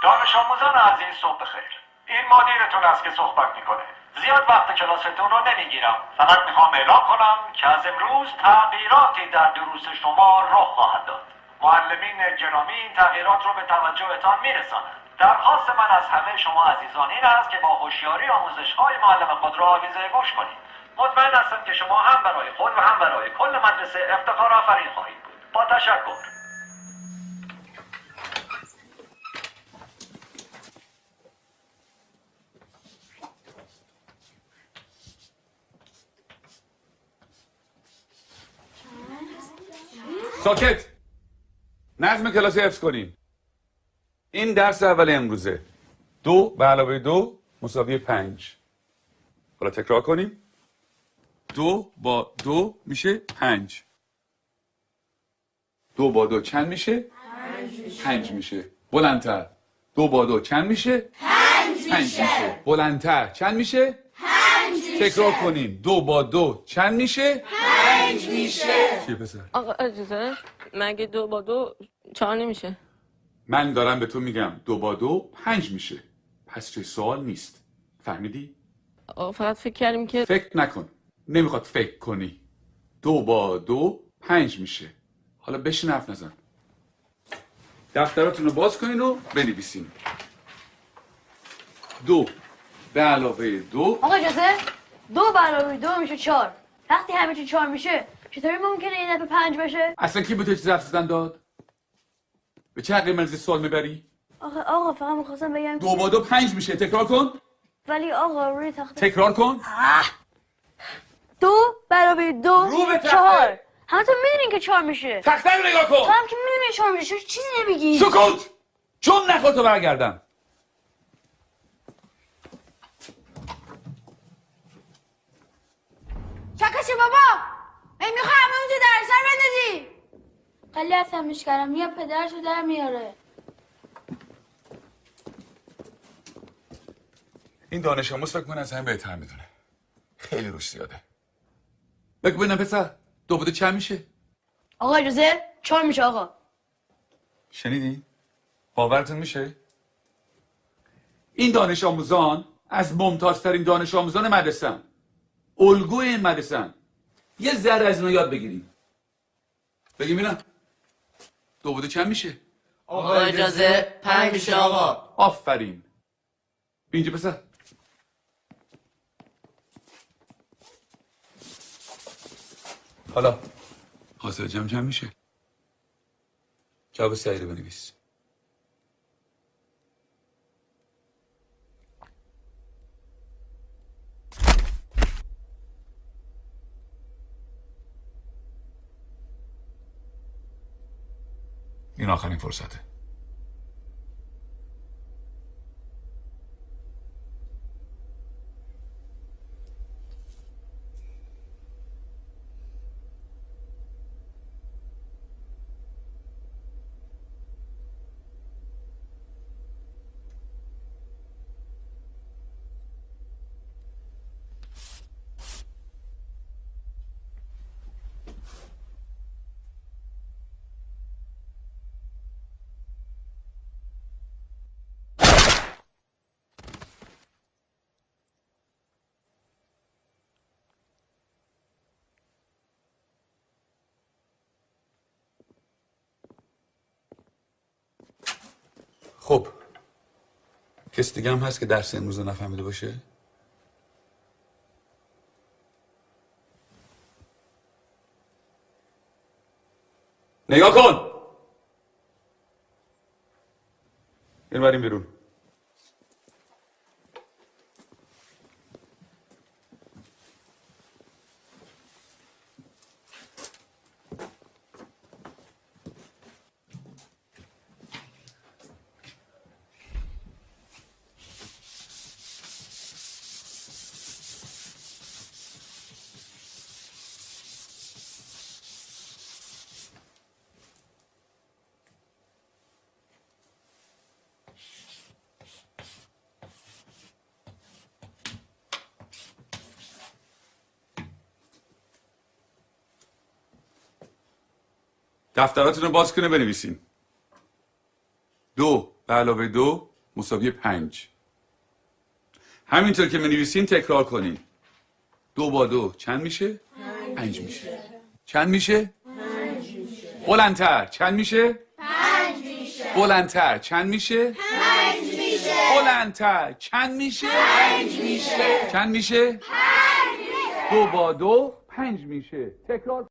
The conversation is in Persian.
دانش آموزان عزیز صبح بخیر. این مدیرتون است که صحبت میکنه. زیاد وقت کلاستون رو نمیگیرم. فقط میخوام اعلام کنم که از امروز تغییراتی در دروس شما رخ خواهد داد. معلمین گرامی این تغییرات رو به توجهتان میرسانند. درخواست من از همه شما عزیزان این است که با هوشیاری آموزش‌های معلم خود را آویزه گوش کنید. مطمئن هستم که شما هم برای خود و هم برای کل مدرسه افتخار آفرین خواهید بود. با تشکر. ساکت. نظم کلاس حفظ کنین. این درس اول امروزه. 2 به علاوه 2 مساوی 5. حالا تکرار کنیم. 2 با 2 میشه 5. 2 با 2 چند میشه؟ 5 میشه. بلندتر. 2 با 2 چند میشه؟ 5 میشه. بلندتر. چند میشه؟ 5 میشه. تکرار کنیم. 2 با 2 چند میشه؟ 5 میشه. چیه پسر؟ آقا اجازه مگه 2 با 2 4 نمیشه؟ من دارم به تو میگم 2 با 2 5 میشه. پس چه سوال نیست. فهمیدی؟ آقا فقط فکر کردیم که فکر نکن. نمیخواد فکر کنی. 2 با 2 5 میشه. حالا بشین حرف نزن. دفتراتون رو باز کنین و بنویسین. 2 به علاوه 2. آقا اجازه 2 به علاوه 2 میشه 4. وقتی همه چی 4 میشه چطوری ممکنه این دفعه 5 بشه؟ اصلا کی به تو چیز حرف زدن داد؟ به چه حقی مرزی سوال میبری؟ آقا فقط میخواستم بگم 2 با 2 5 میشه. تکرار کن. ولی آقا روی تخته تکرار کن. 2 به علاوه 2 رو به تخته. 4. همتون میدونین که 4 میشه. تخته رو نگاه تو کن. هم که میدونین 4 میشه چیزی نمیگی. سکوت. چون نخواد تو برگردم. چکشه بابا. میخوای همه اونجا در سر بندازی. خیلی عصبیش کردم یا پدرشو در میاره. این دانش آموز فکر کنه از همه بهتر میدونه. خیلی روش زیاده. بگو ببینم پسر 2 با 2 چند میشه؟ آقا اجازه 4 میشه آقا. شنیدی؟ باورتون میشه؟ این دانش آموزان از ممتازترین دانش آموزان مدرسه‌ان. الگوی این مدرسه‌ان. یه ذره از اینا یاد بگیریم. بگیم اینا 2 با 2 چند میشه؟ آقا اجازه 5 میشه آقا. آفرین. اینجا پسر. حالا حاصل جمع چند میشه؟ جواب سعی رو بنویس. این آخرین فرصته. خب کسی دیگه هم هست که درس امروز رو نفهمیده باشه؟ نگاه کن. بریم بیرون. دفتراتون رو باز کنه بنویسین. 2 به علاوه 2 مساوی 5. همینطور که بنویسین تکرار کنین. 2 با 2 چند میشه؟ 5 میشه. چند میشه؟ 5 میشه. بلندتر چند میشه؟ 5 میشه. بلندتر چند میشه؟ 5 میشه. بلندتر چند میشه؟ 5 میشه. چند میشه؟ 5 میشه. 2 با 2 5 میشه. تکرار